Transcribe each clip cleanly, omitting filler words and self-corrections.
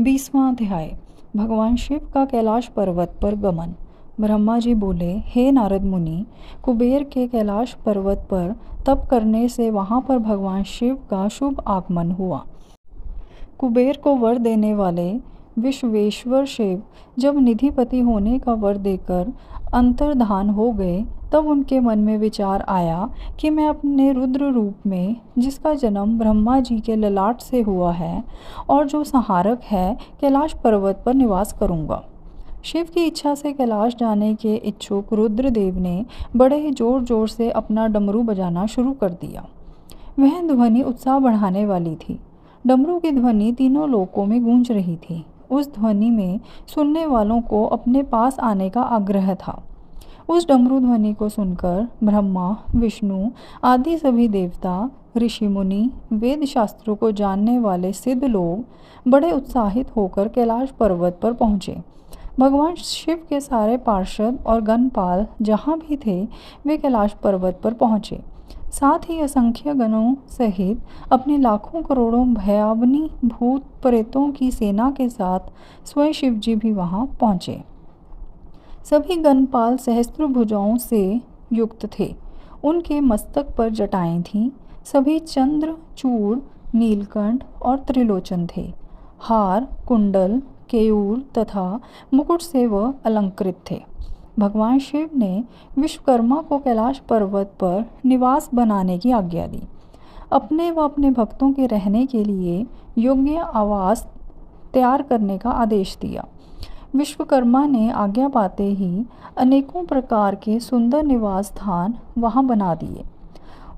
20वां अध्याय। भगवान शिव का कैलाश पर्वत पर गमन। ब्रह्मा जी बोले, हे नारद मुनि, कुबेर के कैलाश पर्वत पर तप करने से वहाँ पर भगवान शिव का शुभ आगमन हुआ। कुबेर को वर देने वाले विश्वेश्वर शिव जब निधिपति होने का वर देकर अंतर्धान हो गए, तब उनके मन में विचार आया कि मैं अपने रुद्र रूप में, जिसका जन्म ब्रह्मा जी के ललाट से हुआ है और जो संहारक है, कैलाश पर्वत पर निवास करूंगा। शिव की इच्छा से कैलाश जाने के इच्छुक रुद्रदेव ने बड़े ही जोर जोर से अपना डमरू बजाना शुरू कर दिया। वह ध्वनि उत्साह बढ़ाने वाली थी। डमरू की ध्वनि तीनों लोकों में गूंज रही थी। उस ध्वनि में सुनने वालों को अपने पास आने का आग्रह था। उस डमरू ध्वनि को सुनकर ब्रह्मा, विष्णु आदि सभी देवता, ऋषि मुनि, वेद शास्त्रों को जानने वाले सिद्ध लोग बड़े उत्साहित होकर कैलाश पर्वत पर पहुँचे। भगवान शिव के सारे पार्षद और गणपाल जहाँ भी थे, वे कैलाश पर्वत पर पहुँचे। साथ ही असंख्य गणों सहित अपने लाखों करोड़ों भयावनी भूत प्रेतों की सेना के साथ स्वयं शिव जी भी वहाँ पहुँचे। सभी गणपाल सहस्त्र भुजाओं से युक्त थे। उनके मस्तक पर जटाएं थीं। सभी चंद्र, चूड़, नीलकंठ और त्रिलोचन थे। हार, कुंडल, केयूर तथा मुकुट से वह अलंकृत थे। भगवान शिव ने विश्वकर्मा को कैलाश पर्वत पर निवास बनाने की आज्ञा दी। अपने व अपने भक्तों के रहने के लिए योग्य आवास तैयार करने का आदेश दिया। विश्वकर्मा ने आज्ञा पाते ही अनेकों प्रकार के सुंदर निवास स्थान वहाँ बना दिए।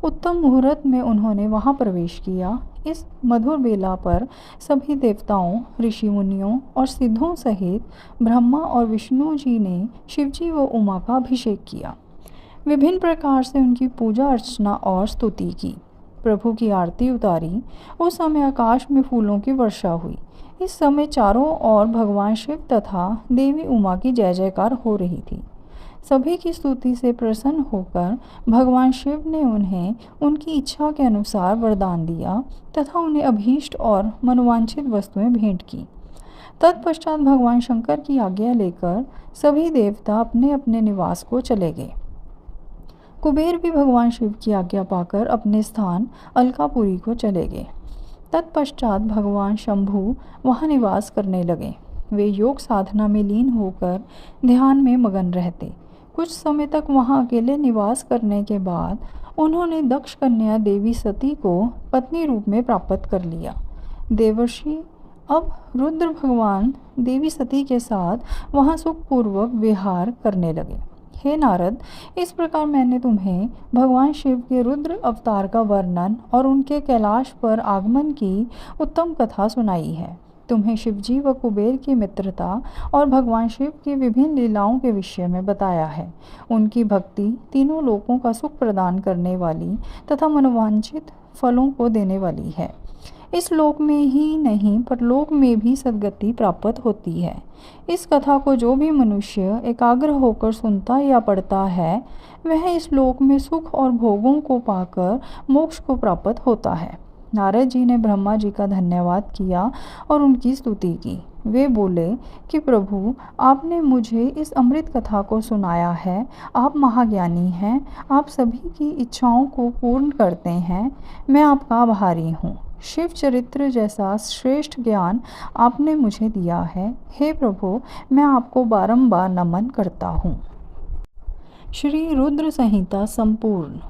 उत्तम मुहूर्त में उन्होंने वहाँ प्रवेश किया। इस मधुर बेला पर सभी देवताओं, ऋषि मुनियों और सिद्धों सहित ब्रह्मा और विष्णु जी ने शिवजी व उमा का अभिषेक किया। विभिन्न प्रकार से उनकी पूजा अर्चना और स्तुति की। प्रभु की आरती उतारी। उस समय आकाश में फूलों की वर्षा हुई। इस समय चारों ओर भगवान शिव तथा देवी उमा की जय जयकार हो रही थी। सभी की स्तुति से प्रसन्न होकर भगवान शिव ने उन्हें उनकी इच्छा के अनुसार वरदान दिया तथा उन्हें अभीष्ट और मनोवांछित वस्तुएं भेंट की। तत्पश्चात भगवान शंकर की आज्ञा लेकर सभी देवता अपने अपने निवास को चले गए। कुबेर भी भगवान शिव की आज्ञा पाकर अपने स्थान अलकापुरी को चले गए। तत्पश्चात भगवान शंभु वहाँ निवास करने लगे। वे योग साधना में लीन होकर ध्यान में मगन रहते। कुछ समय तक वहाँ अकेले निवास करने के बाद उन्होंने दक्ष कन्या देवी सती को पत्नी रूप में प्राप्त कर लिया। देवर्षि अब रुद्र भगवान देवी सती के साथ वहाँ सुखपूर्वक विहार करने लगे। हे नारद, इस प्रकार मैंने तुम्हें भगवान शिव के रुद्र अवतार का वर्णन और उनके कैलाश पर आगमन की उत्तम कथा सुनाई है। तुम्हें शिवजी व कुबेर की मित्रता और भगवान शिव की विभिन्न लीलाओं के विषय में बताया है। उनकी भक्ति तीनों लोकों का सुख प्रदान करने वाली तथा मनोवांछित फलों को देने वाली है। इस लोक में ही नहीं, परलोक में भी सद्गति प्राप्त होती है। इस कथा को जो भी मनुष्य एकाग्र होकर सुनता या पढ़ता है, वह इस लोक में सुख और भोगों को पाकर मोक्ष को प्राप्त होता है। नारद जी ने ब्रह्मा जी का धन्यवाद किया और उनकी स्तुति की। वे बोले कि प्रभु, आपने मुझे इस अमृत कथा को सुनाया है। आप महाज्ञानी हैं। आप सभी की इच्छाओं को पूर्ण करते हैं। मैं आपका आभारी हूँ। शिव चरित्र जैसा श्रेष्ठ ज्ञान आपने मुझे दिया है। हे प्रभु, मैं आपको बारंबार नमन करता हूँ। श्री रुद्र संहिता संपूर्ण।